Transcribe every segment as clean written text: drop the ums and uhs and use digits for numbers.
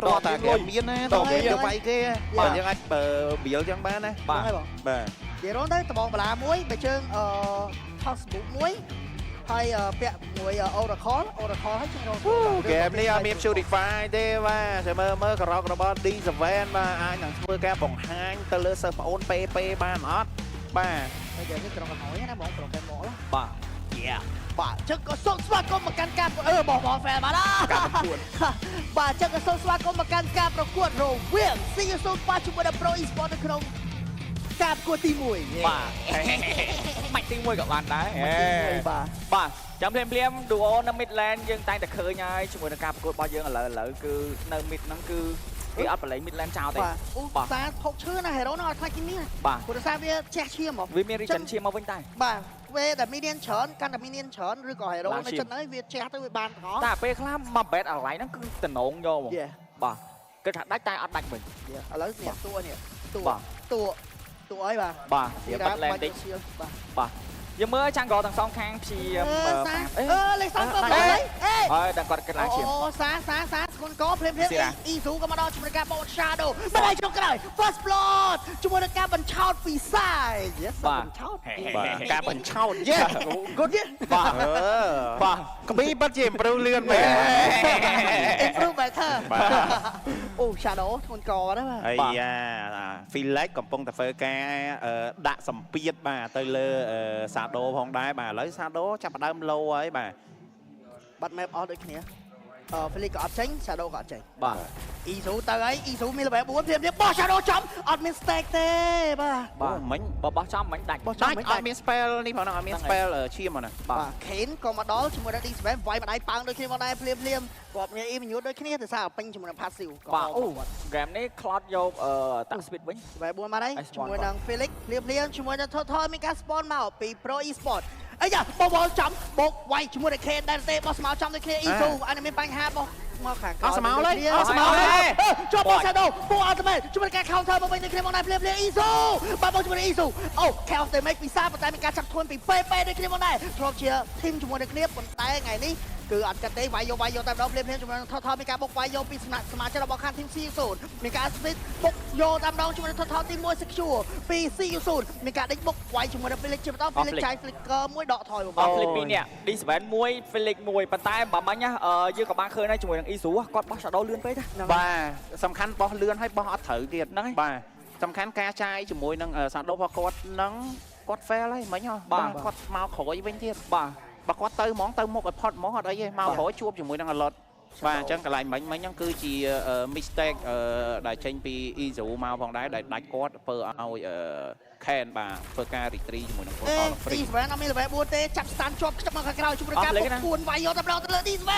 តោះតាគេមានណាតោះគេយកវាយគេបាទយើងអាចបៀលចឹងបានណាបាទបាទនិយាយរងទៅដបងបលាមួយបើជើងFacebook មួយហើយពាក់មួយ Oracle ហើយជើងរងហ្គេមនេះអត់មាន Purify ទេបាទតែមើលក្រោករបស់ D7 បាទអាចនឹងធ្វើការបង្ហាញទៅលើសិស្សប្អូន PP បានអត់បាទហើយយើងនេះក្រុមកហើយណាបងប្រូហ្វែលមកបាទបាទជឹកក៏សូមស្វាគមន៍មកកាន់ការបោះហ្វែលបាទការប្រកួតបាទជឹកក៏សូមស្វាគមន៍មកកាន់ការប្រកួតរវាង CU0 បាទជាមួយនឹង Pro Esports នៅក្នុងការប្រកួតទី1បាទបាច់ទី1ក៏បានដែរបាទចាំភ្លាម Duo នៅ Midland យើងតែងតែឃើញហើយជាមួយនឹងការប្រកួតរបស់យើងឥឡូវគឺនៅ Mid ហ្នឹងគឺគេអត់បលែង Midland ចោលទេបាទសារផុកឈើណា Hero នោះអត់ខ្លាចគេមានបាទព្រោះសារវាជះឈាមហ្មងវាមាន Regen ឈាមមកវិញតែបាទពេលដែល Minion ច្រើនកាន់តែ Minion ច្រើនឬក៏ Hero នៅចិត្តហើយវាជះទៅវាបានទាំងអស់តែពេលខ្លះមក bet អាឡៃហ្នឹងគឺតំណងយកហ្មងបាទគិតថាដាច់តែអត់ដាច់វិញឥឡូវនេះតួអីបាទវាបាត់ឡែនតិចបាទយើងមើលចាំងកទាំងសងខាងព្យាយាមលេខ3ទៅហើយដល់គាត់គិតឡើងឈាមអូសាស្គនកភ្លាមអ៊ីស៊ូក៏មកដល់ជាមួយការបោក Shadow មិនឲ្យក្នុងក្រោយ First Blood ជាមួយនឹងការបញ្ឆោតពីសាយបញ្ឆោតការបញ្ឆោត good បាទក្ប៊ីបាត់ជា improve លឿនមែន improve better អូ Shadow ធ្ងន់កណាបាទអាយ៉ា Felix កំពុងតែធ្វើការដាក់សម្ពាធបាទទៅលើShadow ផងដែរបាទឥឡូវ Shadow ចាប់ផ្ដើម low ហើយបាទបាត់ map អស់ដូចគ្នាFelix ក៏អត់ចេញ Shadow ក៏អត់ចេញបាទ Isu ទៅហើយ Isu មាន level 4ព្រាមបោះ Shadow ចំអត់មាន stack ទេបាទមិញបោះចំមិញដាច់អត់មាន spell នេះផងអត់មាន spell ឈាមហ្នឹងបាទ Kane ក៏មកដល់ជាមួយនឹង D7 វាយម្ដាយប៉ាំងដូចគ្នាមកដែរភ្លាមគាត់មាន aim ដូចគ្នាទៅសារពេញជាមួយនឹង passive បាទអូ game នេះ Cloud យកតាក់ speed វិញ level 4មកដែរជាមួយនឹង Felix ភ្លាមជាមួយនឹង Total មានការ spawn មកពី Pro Esports អីយ៉ាបបចំបោកវាយជាមួយនឹង Kane ដែរទេបោះស្មៅចំដូចគ្នា Isu អានេះមានបញ្ហាបោះមកខាងអស់ស្មៅលេជាប់បោះ Shadow បោះ ultimate ជាមួយនឹងការ counter មកវិញដូចគ្នាមកដែរភ្លាមIsu បាទបោះជាមួយនឹង Isu អូ chaos damage ពីសាប៉ុន្តែមានការចាប់ខ្លួនពី PP ដូចគ្នាមកដែរធ្លាប់ជា team ជាមួយនឹងគ្នាប៉ុន្តែថ្ងៃនេះគឺអត់កាត់ទេវាយយកតែម្ដងភ្លាមជាមួយនឹង Total មានការបុកវាយយកពីសមាជិករបស់ខាង team CU0 មានការ split បុកយកតែម្ដងជាមួយនឹង Total team 1 secure ពី CU0 មានការដេញបុកវាយជាមួយនឹង Felix ជាបន្ត Felix ចាយ flicker មួយដកថយមកFelix 2នាក់ D7 1 Felix 1ប៉ុន្តែបើមិញយើងក៏បានឃើញដែរជាមួយនឹង Isu គាត់បោះ Shadow លឿនពេកណាបាទសំខាន់បោះលឿនហើយបោះអត់ត្រូវទៀតហ្នឹងបាទសំខាន់ការចាយជាមួយនឹង Shadow របស់គាត់ហ្នឹងគាត់ fail ហើយមិញបាទគាត់មកក្រោយវិញទៀតបាទបើគាត់ទៅហ្មងទៅមុខឲ្យផុតហ្មងអត់អីទេមកក្រោយជួបជាមួយនឹង alert បាទអញ្ចឹងកន្លែងមិញហ្នឹងគឺជា mistake ដែលចេញពី Izu មកផងដែរដែលដាច់គាត់ធ្វើឲ្យKen បាទធ្វើការ retrieve ជាមួយនឹង Total free អត់មាន level 4ទេចាប់ stand ជាប់ខ្ចប់មកខាងក្រៅជាមួយការបុកពួនវាយយកតែម្ដងទៅលើ D7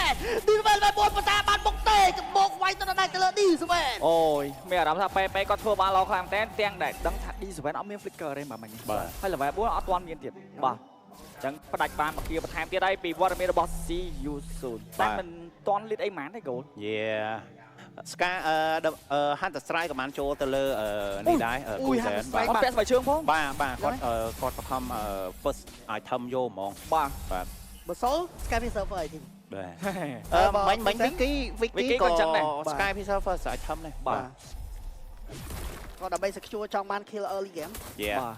level 4ប៉ុន្តែបានបុកទេក៏បុកវាយទៅដល់ទៅលើ D7 អូយមានអារម្មណ៍ថាពេលគាត់ធ្វើបានល្អខ្លាំងមែនទាំងដែលដឹងថា D7 អត់មាន flicker ទេបាទមិញហើយ level 4អត់ទាន់មានទៀតបាទចឹងផ្ដាច់បានមកគៀបន្ថែមទៀតហើយពីវត្តមានរបស់ CU0 តែមិនទាន់លីតអីហ្មងទេគោលScar Hunter Strike ក៏បានចូលទៅលើនេះដែរគូសែនបាទគាត់ពាក់ស្បែកជើងផងបាទគាត់បង្ខំ first item យកហ្មងបាទបើសូល Sky Server អីទៀតបាទមិញ Vicky ក៏ចឹងដែរ Sky Server first item ដែរបាទគាត់ដើម្បី secure ចង់បាន kill early game បាទ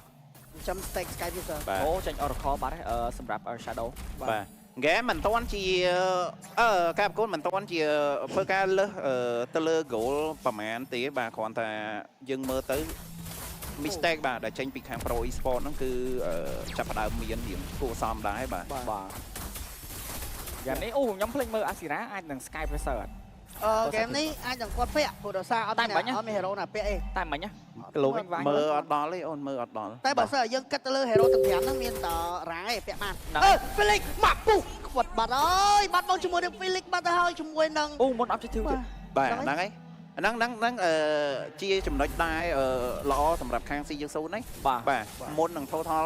ចាំ stack Sky Server អូចេញ Oracle បាត់ហើយសម្រាប់ Shadow បាទហ្គេមមិនទាន់ជាការប្រកួតមិនទាន់ជាធ្វើការលើសទៅលើ goal ប្រហែលទេបាទគ្រាន់តែយើងមើលទៅ mistake បាទដែលចេញពីខាង Pro Esports ហ្នឹងគឺចាប់ផ្ដើមមានរៀងគួរសមដែរបាទយ៉ាងនេះអូខ្ញុំភ្លេចមើល Asira អាចនឹង Sky Pressure អត់ហ្គេមនេះអាចនឹងគាត់ពាក់ព្រោះដោយសារអត់មាន hero ណាពាក់អីតែមិញណាគីឡូវិញវាយមើលអត់ដល់ទេអូនមើលអត់ដល់តែបើសិនយើងគិតទៅលើ hero ទាំង5ហ្នឹងមានតរ៉ាឯងពាក់បានFelix មកពុះខ្វាត់បាត់ហើយបាត់មកជាមួយនឹង Felix បាត់ទៅហើយជាមួយនឹងអូមុន objective ទៀតបាទហ្នឹងហើយហ្នឹងជាចំណុចដែរល្អសម្រាប់ខាង CU0 នេះបាទមុននឹង total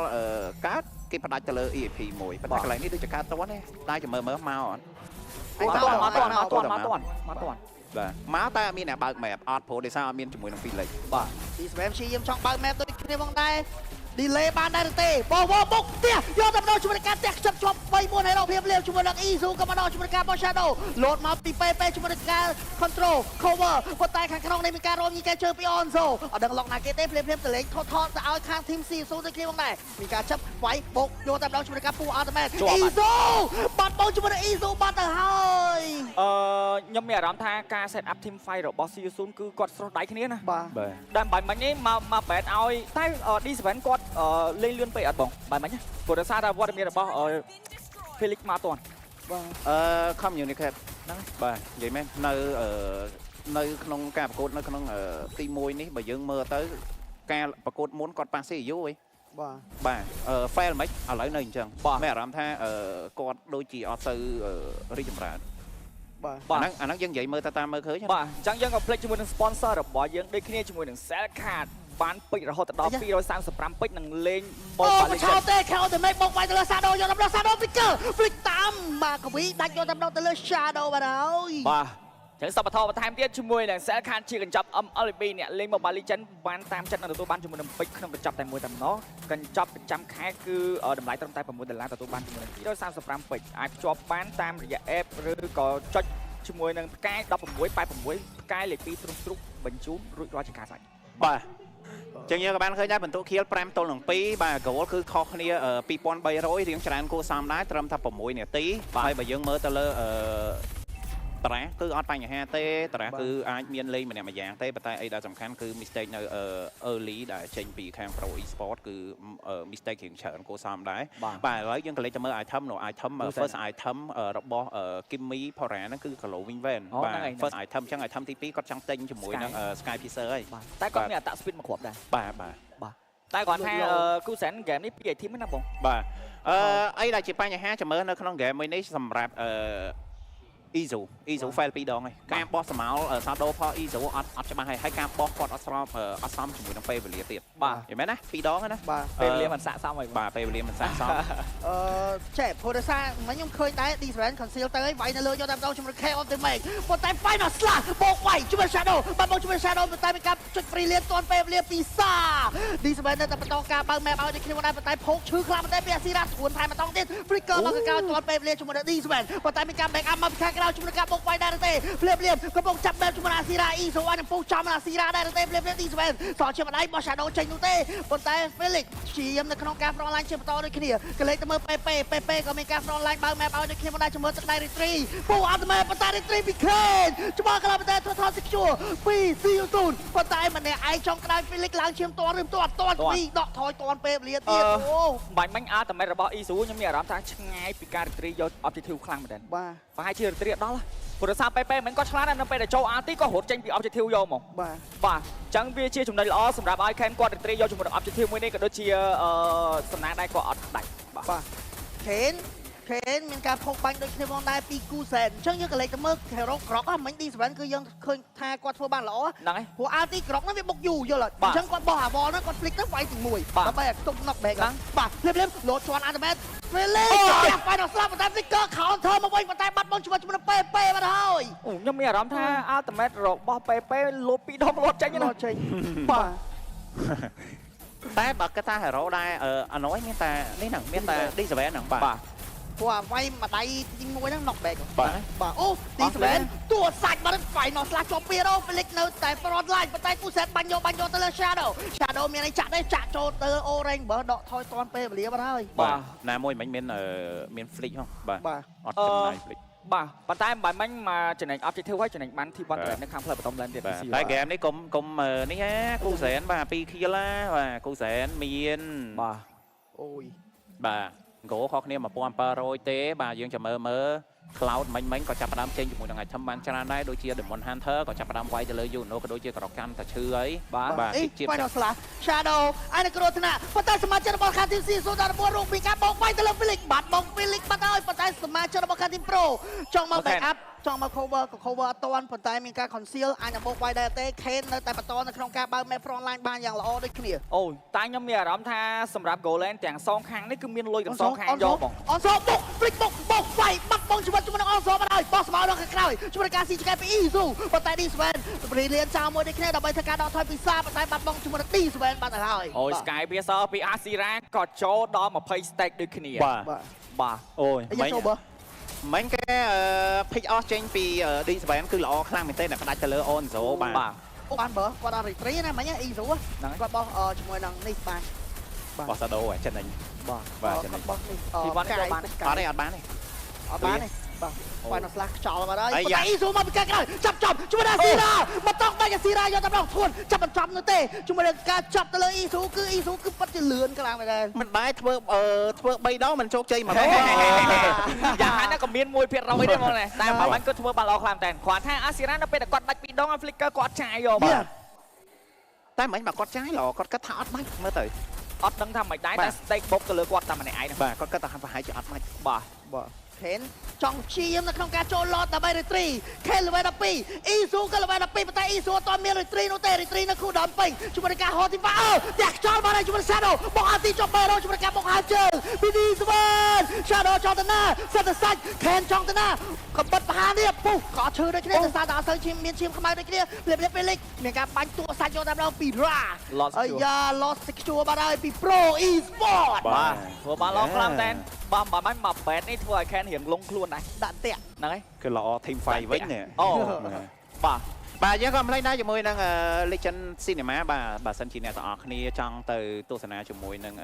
កើតគេផ្ដាច់ទៅលើ EAP មួយប៉ុន្តែកន្លែងនេះដូចជាកើតតន់ទេតែចាំមើលមកអត់មកតាន់បាទមកតែមានអ្នកបើក map អត់ព្រោះដោយសារអត់មានជាមួយនឹង Felix បាទទី spam ជាយាមចង់បើក map ដូចគ្នាផងដែរ delay បានដែរទេបោះបុកផ្ទះយកតែម្ដងជាមួយនឹងការផ្ទះខ្ចប់ជាប់3-4ហើយរកភាពលាវជាមួយនឹង Isu ក៏ម្ដងជាមួយនឹងការបោះ Shadow លោតមកពីពេជាមួយនឹងការ control cover ប៉ុន្តែខាងក្នុងនេះមានការរំញីកែជើងពី Onzo អត់ដឹងឡុកណាគេទេភ្លាមទៅលេងថតទៅឲ្យខាង team CSU ទៅគ្នាផងដែរមានការចាប់វាយបុកយកតែម្ដងជាមួយនឹងការពូ Ultimate Isu បាត់បោកជាមួយនឹង Isu បាត់ទៅហើយ ខ្ញុំមានអារម្មណ៍ថាការ set up team fight របស់ CSU គឺគាត់ស្រស់ដៃគ្នាណា បាទ តែបាញ់មិញនេះមកបែតឲ្យតែ D7 គាត់លេងលឿនពេកអត់បងបាញ់មិញព្រោះដោយសារតែវត្តមានរបស់ Felix មកអត់ទាន់ បាទ communicate ហ្នឹងបាទនិយាយមែននៅក្នុងការប្រកួតនៅក្នុងទី1នេះបើយើងមើលទៅការប្រកួតមុនគាត់ប៉ាស៊ីយូហី បាទ fail មិនឥឡូវនៅអញ្ចឹងមានអារម្មណ៍ថាគាត់ដូចជាអត់ទៅរីកចម្រើន បាទ អាហ្នឹងយើងនិយាយមើលតាមមើលឃើញ បាទអញ្ចឹងយើងក៏ភ្លេចជាមួយនឹង sponsor របស់យើងដូចគ្នាជាមួយនឹង Cell Card បានពេជ្ររហូតដល់235ពេជ្រនឹងលេង អូ Mobile មិនឆោតទេ Count the make បុកវាយទៅលើ Shadow យកដល់ Shadow Flicker Flick តាមបាទកវីដាច់យកតែម្ដងទៅលើ Shadow បាទហើយ បាទអញ្ចឹងសពថបន្ថែមទៀតជាមួយនឹង Cell Card ជាកញ្ចប់ MLB អ្នកលេង Mobile Legends បានតាមចិត្តនឹងទទួលបានជាមួយនឹងពេជ្រក្នុងកញ្ចប់តែមួយតែម្ដងកញ្ចប់ប្រចាំខែគឺតម្លៃត្រឹមតែ$6ទទួលបានជាមួយនឹង235ពេជ្រអាចភ្ជាប់បានតាមរយៈ app ឬក៏ចុចជាមួយនឹងផ្កាយ1686ផ្កាយលេខ2ទ្រុងបញ្ជូនរួចរាល់ជាការស្រេច បាទចឹងយើងក៏បានឃើញដែរបន្ទុកខៀល5-2បាទ goal គឺខុសគ្នា2300រៀងច្រើនគួរសមដែរត្រឹមតែ6នាទីហើយបើយើងមើលទៅលើតារាគឺអត់បញ្ហាទេតារាគឺអាចមានលេងម្នាក់ម្យ៉ាងទេប៉ុន្តែអីដែលសំខាន់គឺ mistake នៅ early ដែលចេញពីខាង Pro Esport គឺ mistake រៀងច្រើនគួរសមដែរបាទឥឡូវយើងក៏លេចទៅមើល item នៅ item first item របស់ Kimmy Pora ហ្នឹងគឺ Glow Wing Van បាទ first item ចឹង item ទី2គាត់ចង់ទិញជាមួយនឹង Sky Piercer ហើយតែគាត់មានអត្ត speed មកគ្រាប់ដែរ បាទតែគាត់ថាគូសែនហ្គេមនេះពី team ណាបង បាទអីដែលជាបញ្ហាចាំមើលនៅក្នុង game មួយនេះសម្រាប់Isu fail 2 ដងហើយការបោះស្មោលសាដូផល Isu អត់ច្បាស់ហើយការបោះគាត់អត់សមជាមួយនឹងពេលវេលាទៀតបាទយល់មែនណា2 ដងណាបាទ ពេលវេលាមិនស័ក្តិសមហើយបាទពេលវេលាមិនស័ក្តិសមចេះព្រោះដោយសារមិញខ្ញុំឃើញដែរ D7 conceal ទៅហើយវាយនៅលើយកតែម្ដងជាមួយ K of the make ប៉ុន្តែ final slash បោកវាយជាមួយ Shadow បាទបោកជាមួយ Shadow ប៉ុន្តែមានការចុច brilliant ទាន់ពេលវេលាពីសា D7 នៅតែបន្តការបើក map ឲ្យដូចគ្នាមកដែរប៉ុន្តែភោគឈឺខ្លាំងប៉ុន្តែពីអាស៊ីរ៉ាស្រួនថែមម្ដងទៀត Flicker មកកកោទាន់ពេលវេលាជាមួយ D7 ប៉ុន្តែមានការ back up មកពីខាងក្រៅជាមួយការបោកវាយដែរទេភ្លាមកំពុងចាប់បែបជាមួយអាស៊ីរ៉ា Isu ឲ្យនឹងពុះចំអាស៊ីរ៉ាដែរទេភ្លាម D7 សល់ជាម្ដាយបោះ Shadow ចេញនោះទេប៉ុន្តែ Felix ជាយាមនៅក្នុងការ front line ជាបន្តដូចគ្នាកលេចទៅមើលពេក៏មានការ front line បើក map ឲ្យដូចគ្នាមកដែរជាមួយទឹកដៃ retreat ពូអត់មែនប៉ុន្តែ retreat ពី Kane ច្បាស់ក្លាប៉ុន្តែធ្វើថត secure ពី CU0 ប៉ុន្តែម្នាក់ឯងចង់ក្តៅ Felix ឡើងឈាមតឬមិនតពីដកថយតពេលវេលាទៀតអូបាញ់មិញអាតមេរបស់ Isu ខ្ញុំមានអារម្មណ៍ថាឆ្ងាយពីការ retreat យក objective ខ្លាំងមែន បាទប្រហែលជា retreat ដល់ព្រោះសារពេមិនគាត់ឆ្លាតនៅពេលដែលចូល RT ក៏រត់ចេញពី objective យកមកបាទអញ្ចឹងវាជាចំណុចល្អសម្រាប់ឲ្យ Ken គាត់ retreat យកជាមួយនឹង objective មួយនេះក៏ដូចជាសំណាងដែរក៏អត់ដាច់បាទ Ken មានការផុសបាញ់ដូចគ្នាផងដែរពីគូសែនអញ្ចឹងយើងក៏លេចទៅមើល hero ក្រកហ្នឹងមិញ D7 គឺយើងឃើញថាគាត់ធ្វើបានល្អហ្នឹងហើយព្រោះ RT ក្រកហ្នឹងវាបុកយូរយល់អញ្ចឹងគាត់បោះអាវ៉លហ្នឹងគាត់ flick ទៅវាយទី1ដើម្បីឲ្យទុំ knock back ហ្នឹងបាទភ្លាមលោតជាន់ ultimate Felix បាយដល់ស្លាប់តែ Flicker counter មកវិញប៉ុន្តែបាត់បង់ជាមួយនឹងពេបាត់ហើយអូខ្ញុំមានអារម្មណ៍ថា ultimate របស់ពេលោត2ដងលោតចេញណាចេញបាទតែបើគាត់ថា hero ដែរអានោះមានតែនេះហ្នឹងមានតែ D7 ហ្នឹងបាទព្រោះវាយម្ដាយទី1ហ្នឹង knock back បាទអូ D7 តួសាច់បាត់ final slash ជាប់2រោ Felix នៅតែ front line ប៉ុន្តែគូសែនបាញ់យកទៅលើ Shadow មានអីចាក់ទេចាក់ចូលទៅ orange បើដកថយតាន់ពេលវេលាបាត់ហើយបាទណាមួយមិញមាន flick ហ៎បាទអត់ចំណាយ flick បាទប៉ុន្តែមិនមិញមកចំណេញ objective ហើយចំណេញបានទី1ត្រែនៅខាងផ្លូវបន្តឡើងទៀតតែហ្គេមនេះកុំនេះណាគូសែនបាទ2 kill ណាបាទគូសែនមានបាទអូយបាទ Go ខុសគ្នា1700ទេបាទយើងចាំមើល Cloud មិញក៏ចាប់ផ្ដើមចេញជាមួយនឹង item បានច្រើនដែរដូចជា Demon Hunter ក៏ចាប់ផ្ដើមវាយទៅលើ Yuno ក៏ដូចជាក្រកាន់តែឈឺអីបាទជា Final Slash Shadow អានេះគ្រោះថ្នាក់ប៉ុន្តែសមាជិករបស់ខាង Team CSU ដល់9រូបពីការបោកវាយទៅលើ Felix បាត់បង់ Felix បាត់ហើយប៉ុន្តែសមាជិករបស់ខាង Team Pro ចង់មក back up ចង់មក cover ក៏ cover អត់តាន់ប៉ុន្តែមានការ conceal អាចនឹងបោកវាយដែរទេ Kane នៅតែបន្តនៅក្នុងការបើក map front line បានយ៉ាងល្អដូចគ្នា អូតែខ្ញុំមានអារម្មណ៍ថាសម្រាប់ goal lane ទាំងសងខាងនេះគឺមានលុយទាំងសងខាងយកបង អនសូបុក flick បុកវាយបាត់បង់ជីវិតជាមួយនឹងអនសូបានហើយបោះស្មៅដល់ខាងក្រោយជាមួយនឹងការស៊ីឆ្កែពី Isu ប៉ុន្តែ D7 ព្រីលៀនចោលមួយដូចគ្នាដើម្បីធ្វើការដកថយពីសាប៉ុន្តែបាត់បង់ជាមួយនឹង D7 បាត់ទៅហើយ អូយ Sky Piercer ពី Asira ក៏ចូលដល់20 stack ដូចគ្នា បាទ អូយ មិញចូលបើ មិញគេភិកអស់ចេញពី D7 គឺល្អខ្លាំងមែនទេតែផ្ដាច់ទៅលើអូនសូបាទ អូបានបើគាត់អត់ retry ណាមិញ Isu ហ្នឹងគាត់បោះជាមួយនឹងនេះបាន បោះសាដូចិត្តហ្នឹងបាទចិត្តហ្នឹង បោះនេះ ពីបានចូលបាន អត់ទេអត់បានទេ អត់បានទេបាទ Final Slash ខ្យល់បាត់ហើយ អា ប៉ុន្ យ៉ា តែ Isu មកពីខាងក្រោយចាប់ជាមួយនឹង Asira មកតង់ដាច់ Asira យកតែម្ដងធួនចាប់មិនចាប់នោះទេជាមួយនឹងការចាប់ទៅលើ Isu គឺ Isu គឺប៉ិតជាលឿនខ្លាំងមែនទេ មិនដែរធ្វើ3ដងមិនជោគជ័យមក យ៉ាងណាក៏មាន1%ដែរហ្មងតែបើមិនគាត់ធ្វើបានល្អខ្លាំងតែគាត់ថា Asira នៅពេលដែលគាត់ដាច់ពីដង Flicker គាត់ចាយយក តែមិញបើគាត់ចាយល្អគាត់គិតថាអត់បាច់មើលទៅ អត់ដឹងថាមិនដែរតែ stake បុកទៅលើគាត់តែម្នាក់ឯង បាទគាត់គិតថាប្រហែលជាអត់បាច់ បាទ Kane ចង់ព្យាយាមនៅក្នុងការចូលឡតដើម្បី retry Kane level 12 Isu ក៏ level 12ប៉ុន្តែ Isu អត់ទាន់មាន retry នោះទេ retry នៅ cooldown ពេញជាមួយនឹងការហោទីវ៉ាផ្ទះខ្យល់បានហើយជាមួយនឹង Shadow មកអាទីចុះ Bero ជាមួយនឹងការបុកហាជើងពី D7 Shadow ចង់ទៅណាសិតទៅសាច់ Kane ចង់ទៅណាក៏បិទបហានេះពុះក៏ឈឺដូចគ្នាដោយសារតែអត់សូវមានឈាមខ្មៅដូចគ្នាពេលលេខមានការបាញ់តួសាច់យកតែម្ដងពី Ra អាយ៉ា lost secure បានហើយពី Pro Esport បាទធ្វើបានល្អខ្លាំងតែបើមិនមកបែតនេះធ្វើឲ្យ Ken រៀងលងខ្លួនដែរ ដាក់តាក់ ហ្នឹងហើយ គឺល្អ team fight វិញនេះ អូបាទ បាទយើងក៏មិនភ្លេចដែរជាមួយនឹង Legend Cinema បាទបើសិនជាអ្នកទាំងអស់គ្នាចង់ទៅទស្សនាជាមួយនឹង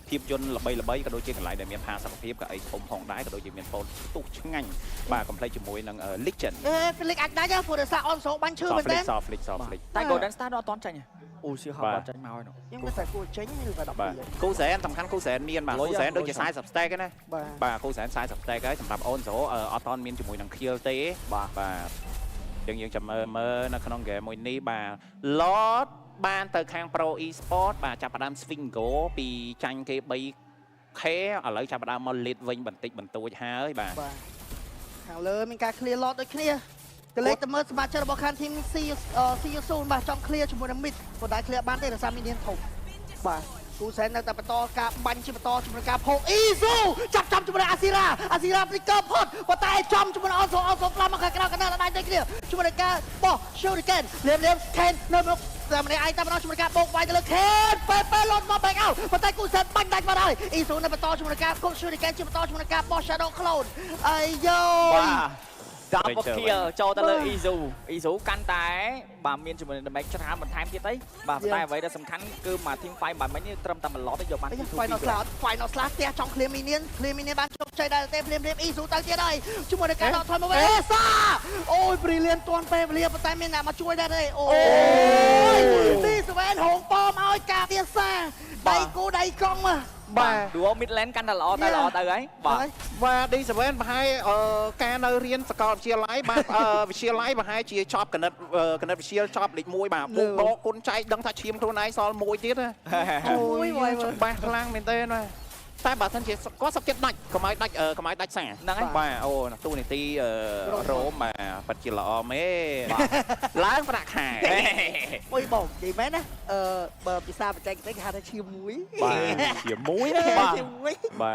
ភាពយន្តល្បីៗក៏ដូចជាកន្លែងដែលមានផាសុកភាពក៏អីធំផងដែរក៏ដូចជាមានហ្វូនទុះឆ្ងាញ់បាទកុំភ្លេចជាមួយនឹង Legend Felix អាចដាច់ព្រោះដោយសារអនសូបាញ់ឈឺមែនទេ Soft Flick តែ Golden Star អត់តន់ចាញ់អូសៀហៅអត់ចាញ់មកហើយនោះ ខ្ញុំគិតថាគួរចេញឬក៏12 បាទគូសែនសំខាន់គូសែនមានបាទគូសែនដូចជា40 stack ហ្នឹងណា បាទ បាទគូសែន40 stack ហើយសម្រាប់អូនសូអត់តមានជាមួយនឹង kill ទេបាទយើងចាំមើលនៅក្នុង game មួយនេះបាទ Lord បានទៅខាង Pro Esport បាទចាប់ផ្ដើម swing go ពីចាញ់គេ 3k ឥឡូវចាប់ផ្ដើមមក lead វិញបន្តិចបន្តួចហើយបាទ ខាងលើមានការ clear lot ដូចគ្នាក៏លេខទៅមើលសមាជិករបស់ខាង team CU0 បាទចង់ clear ជាមួយនឹង mid ប៉ុន្តែ clear បានទេដោយសារមាននាងធំបាទគូសែននៅតែបន្តការបាញ់ជាបន្តជាមួយការផោ Isu ចាប់ជាមួយនឹង Asira flicker ផុតប៉ុន្តែចំជាមួយនឹង also flash មកខាងក្រៅកណ្ដាលដៃដូចគ្នាជាមួយនឹងការបោះ Shuriken លៀម Kane នៅមុខតែម្នាក់ឯងតែម្ដងជាមួយការបោកវាយទៅលើ Kane ពេលលត់មក back out ប៉ុន្តែគូសែនបាញ់ដាច់មកហើយ Isu នៅបន្តជាមួយនឹងការបោះ Shuriken ជាបន្តជាមួយនឹងការបោះ Shadow Clone អាយយ Double kill ចូលទៅលើ Isu កាន់តែបាទមានជាមួយនឹង damage ច្រើនបន្ថែមទៀតអីបាទតែអ្វីដែលសំខាន់គឺមក team fight បាទមិញនេះត្រឹមតែ1 lot ទេយកបាន Final Slash ផ្ទះចង់ clear minion បានជោគជ័យដែរទេភ្លាម Isu ទៅទៀតហើយជាមួយនឹងការដកថយមកវិញសាអូយ brilliant ទាន់ពេលវេលាប៉ុន្តែមានអ្នកមកជួយដែរទេអូយ D7 ហងប៉មកឲ្យការពារសាដៃគូដៃកង់មក បាទ duo mid lane កាន់តែល្អទៅហើយបាទ D7 ប្រហែលការនៅរៀនសាកលវិទ្យាល័យបាទវិទ្យាល័យប្រហែលជាចប់គណិតវិទ្យាចប់លេខ1បាទពុកបកគុណចែកដឹងថាឈាមខ្លួនឯងសល់1ទៀតណាអូយច្បាស់ខ្លាំងមែនទេណាតែបើមិនជាគាត់សុខចិត្តដាច់កុំឲ្យដាច់សារហ្នឹងហើយបាទអូទូនីតិរ៉ូមបាទប៉ិតជាល្អមេឡើងប្រាក់ខែ អុយបងនិយាយមែនណាបើពិសាបច្ចេកទេសគេហៅថាឈាមមួយ បាទជាមួយណា ឈាមមួយ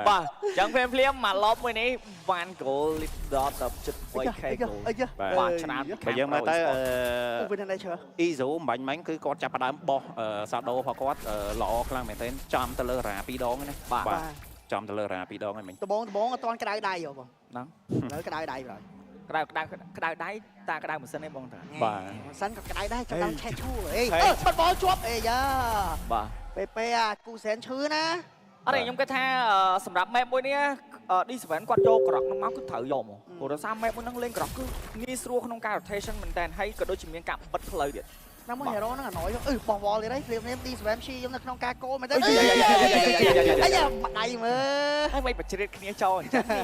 បាទចឹងភ្លាមមកឡប់មួយនេះបាន goal lead dot 7k goal បាទច្រើន បើយើងមើលទៅ អូវិញនេះឈើ Isu បាញ់មិញគឺគាត់ចាប់ផ្ដើមបោះសាដូរបស់គាត់ល្អខ្លាំងមែនទែនចំទៅលើរ៉ា2ដងណាបាទចំទៅលើរ៉ា2ដងហ្នឹងមិញ ដបងអត់ទាន់ក្តៅដៃហ៎បង ហ្នឹង នៅក្តៅដៃឡើយ ក្តៅដៃតាក្តៅម៉ាស៊ីនឯងបងតា បាទ ម៉ាស៊ីនក៏ក្តៅដែរចាំឆេះឈូអេបាត់បលជាប់អេយ៉ា បាទ ពេលអាគូសែនឈឺណា អត់ទេខ្ញុំគិតថាសម្រាប់ map មួយនេះ D7 គាត់យកក្រកនឹងមកគឺត្រូវយកមកព្រោះដោយសារ map មួយហ្នឹងលេងក្រកគឺងាយស្រួលក្នុងការ rotation មែនតើហើយក៏ដូចជាមានការបិទផ្លូវទៀត ណាមួយ hero ហ្នឹងអណយបោះវល់ទៀតហើយភ្លាមD7 ឈីខ្ញុំនៅក្នុងការគោមែនទេអីយ៉ាបាក់ដៃមើល ហើយមិនបច្ច្រៀតគ្នាចោលអញ្ចឹងនេះ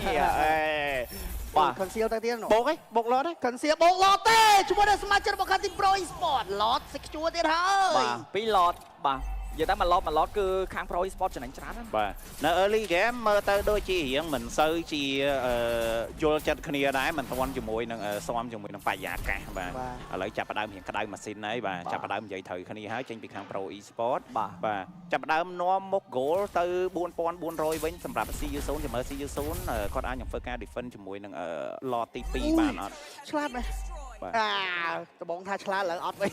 បាទ conceal ទៅទៀតបោកឯងបោកឡតឯង conceal បោកឡតទេជាមួយនឹងសមាជិករបស់ Team Pro Esport ឡត secure ទៀតហើយបាទ2 lot បាទ giờ ta mà lót cứ kháng pro esports trở nên chán lắm បាទនៅ early game មើលទៅដូចជារៀងមិនសូវជាយល់ចិត្តគ្នាដែរមិនទាន់ជាមួយនឹងស៊ាំជាមួយនឹងបរិយាកាសបាទឥឡូវចាប់ផ្ដើមរៀងក្តៅម៉ាស៊ីនហើយបាទចាប់ផ្ដើមនិយាយត្រូវគ្នាហើយចេញពីខាង Pro Esports បាទចាប់ផ្ដើមនាំមុខ goal ទៅ 4400 វិញសម្រាប់ CU0 ជាមួយ CU0 គាត់អាចនឹងធ្វើការ defend ជាមួយនឹង lot ទី2បានអត់ ឆ្លាតណាស់ដបងថាឆ្លាតឡើងអត់វិញ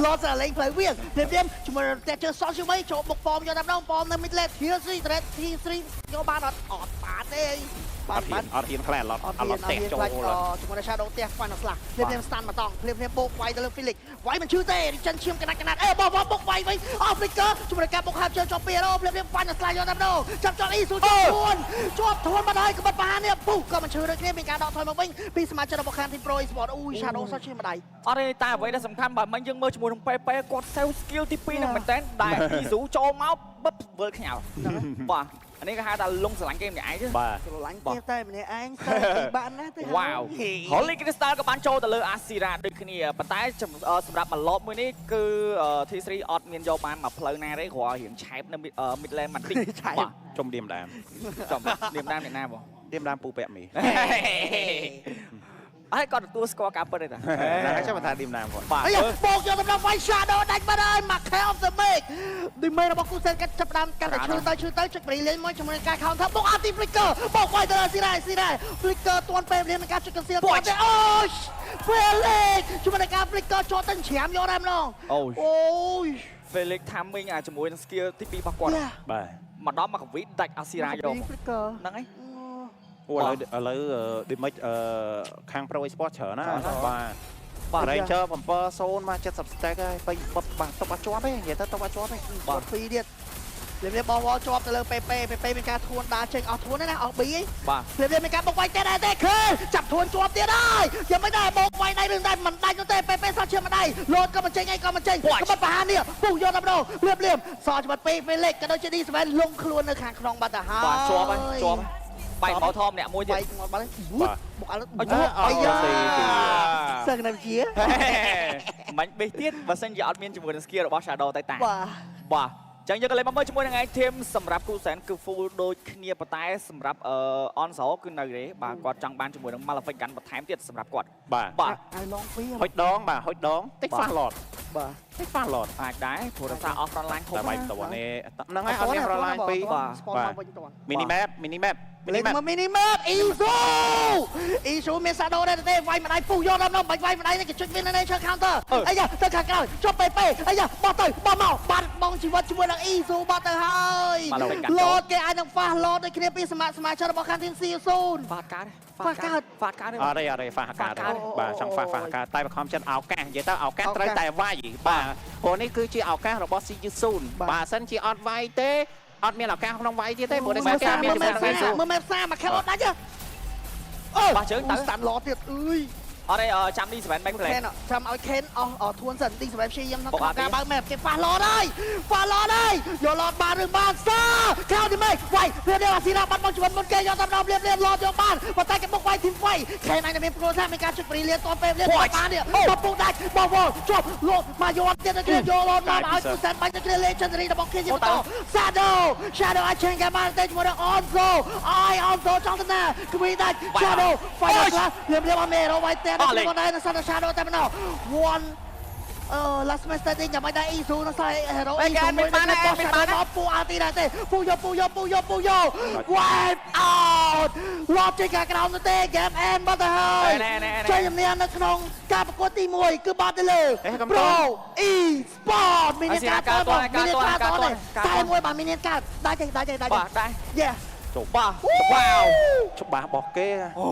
លោតសលេងផ្លូវវាព្រាមជាមួយតែជើសល់ជួយចូលបុកប៉មយកតែម្ដងប៉មនៅ mid lane ធាស៊ីត្រេតទី3យកបានអត់បានទេអត់ហ៊ានខ្លែឡត់អត់ទេចូលជាមួយ Shadow ផ្ទះ Final Slash ព្រាម stand មកតង់ព្រាមបោកវាយទៅលើ Felix វាយមិនឈឺទេចិនឈាមកណាត់បោកបុកវាយវិញ Africa ជាមួយការបុកហាប់ជើជាប់ពីរ៉ូព្រាម Final Slash យកតែម្ដងចាប់អ៊ីស៊ូជាប់ធួនមកហើយក្បត់បហានេះពុះក៏មិនឈឺដូចគ្នាមានការដកថយមកវិញពីសមាជិករបស់ខាង Team Pro Esports អូយ Shadow សោះឈាមម្ដាយអត់ទេតែអ្វីដែលសំខាន់បើមិនយើងមើលជាមួយនឹងពេគាត់ save skill ទី2នឹងមែនតើដែលអ៊ីស៊ូចូលមកបិទវិលខ្ញៅបាទនេះគេហៅថាលងស្រឡាញ់គេម្នាក់ឯងទេបាទស្រឡាញ់គេតែម្នាក់ឯងទៅបានណាទៅវ៉ាវ Holy Crystal ក៏បានចូលទៅលើ Asira ដូចគ្នាប៉ុន្តែសម្រាប់មួយឡបមួយនេះគឺ T3 អត់មានយកបានមកផ្លូវណាទេគ្រាន់រៀងឆែបនៅ mid lane បន្តិចបាទជុំឌៀមដាមចំឌៀមដាមអ្នកណាបងឌៀមដាមពូពាក់មី ហើយគាត់ទទួលស្គាល់ការពិតទេតាហើយចាំថាឌីមណាមគាត់បាទបោកយកទៅវាយ Shadow ដាច់បាត់ហើយមក Care of the Make ឌីមេរបស់គូសែនកាត់ចាប់ផ្ដើមកាន់តែឈឺទៅចុចព្រីលេងមកជាមួយនឹងការ counter បោក anti flicker បោកវាយទៅស៊ីរ៉ា flicker ទាន់ពេលវេលានៃការចុចកសៀលទាន់ទេអូយ Felix ជាមួយនឹងការ flicker ចូលទៅច្រាមយកតែម្ដងអូយ Felix timing ជាមួយនឹង skill ទី2របស់គាត់បាទមកដល់មកកវីដាច់ Asira យកហ្នឹងហើយអូឥឡូវ damage ខាង Pro Esports ច្រើនណាបាទ Ranger 7-0មក70 stack ហើយពេញបាទតុបអត់ជាប់ទេនិយាយទៅតុបអត់ជាប់ទេបាទ2ទៀតលេបបវជាប់ទៅលើ PP មានការធួនដើរចេញអស់ធួនណាអស់ B ហីបាទលេបមានការបុកវាយទេដែរទេឃើញចាប់ធួនជាប់ទៀតហើយยังไม่ได้បុកវាយដៃរឿងដែរមិនដាច់នោះទេ PP សោះឈាមម្ដាយលោតក៏មិនចេញអីក៏មិនចេញក៏បាត់បហានេះពុះយកតែម្ដងលៀបសោះច្បាត់ Felix ក៏ដូចជា D7 លងខ្លួននៅខាងក្នុងបាត់ទៅហើយបាទជាប់បែកមកធំអ្នកមួយទៀតបែកមកបាត់បុកអត់សឹងណាស់ជាមិនបេះទៀតបើសិនជាអត់មានជាមួយនឹង skill របស់ Shadow តែបាទចឹងយើងក៏លេងមកមើលជាមួយនឹងឯង team សម្រាប់គូសែនគឺ full ដូចគ្នាប៉ុន្តែសម្រាប់Onzo គឺនៅទេបាទគាត់ចង់បានជាមួយនឹង Malefic កាន់បន្ថែមទៀតសម្រាប់គាត់បាទឲ្យឡងពីហុចដងបាទហុចដងតិច fast lot បាទតិច fast lot អាចដែរព្រោះថាអស់ front line ធំតែបែបតនេះហ្នឹងហើយអត់មាន front line ពីរបាទ mini map អ៊ីស៊ូមានសាដូដែរទេវាយម្ដាយពុះយកដល់នោះបាច់វាយម្ដាយនេះគេជួយមាននៅឈើ counter អីយ៉ាទៅខាងក្រោយជាប់ពេអីយ៉ាបោះទៅបោះមកបាត់បងជីវិតជាមួយនឹងអ៊ីស៊ូបាត់ទៅហើយលោតគេអាចនឹង fast load ដូចគ្នាពីសមាជិករបស់ខាង Team C0 ហ្វាតកើតអត់ទេ fast កើតបាទចង់ fast កើតតែបង្ខំចិត្តឱកាសនិយាយទៅឱកាសត្រូវតែវាយបាទព្រោះនេះគឺជាឱកាសរបស់ C0 បើសិនជាអត់វាយទេអត់មានឱកាសក្នុងវាយទៀតទេព្រោះនេះការមានមើលមេផ្សារមកខែអត់ដាច់អូបាទជើងទៅស្តាន់ឡទៀតអើយអត់ទេចាំឌី7 make play ចាំឲ្យខេនអស់ធួនសិនឌី7ព្យាយាមក្នុងការបើកមែបគេ fast load ហើយយកឡតបានឬបានសាខៅទីមេវាយវាអាស៊ីរ៉ាបាត់មកជីវិតមុនគេយកតាមដល់លៀបឡតយកបានប៉ុន្តែគេបុកវាយធីមវាយខេនអាចមានប្រូថាមានការជិះព្រីលៀនតពេលលៀនបាននេះបពុកដាច់បវលជាប់លោតមកយកទៀតទៅយកឡតមកឲ្យគូសែនបាញ់ទៅគ្នាលេជន្ទរីរបស់គេយកទៅ Shadow អាចឆេងគេបានទៅជាមួយនឹង Onzo ចង់ទៅណាគវីដាច់ Shadow វាយខ្លះលៀបអមេរ៉ូវាយតែនៅក្នុងនៅសាដូ Shadow តែម្ដង one last match តែយ៉ាងម៉េចដែរអ៊ីស៊ូនៅខ្សែ hero អ៊ីស៊ូមួយបានមកពូអាទីដែរទេពូយក wipe out លបចេញការក្រោមទៅទេ game end បាត់ទៅហើយជ័យជំនះនៅក្នុងការប្រកួតទី1គឺបាត់ទៅលើ Pro Esports មានការតបតែមួយបាទមានការដាច់បាទដែរ Yeah ច្បាស់វ៉ាវច្បាស់របស់គេអូ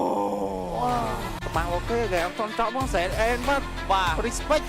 ច្បាស់របស់គេគេអត់ចង់ចោលបងសែនអេនបាទ respect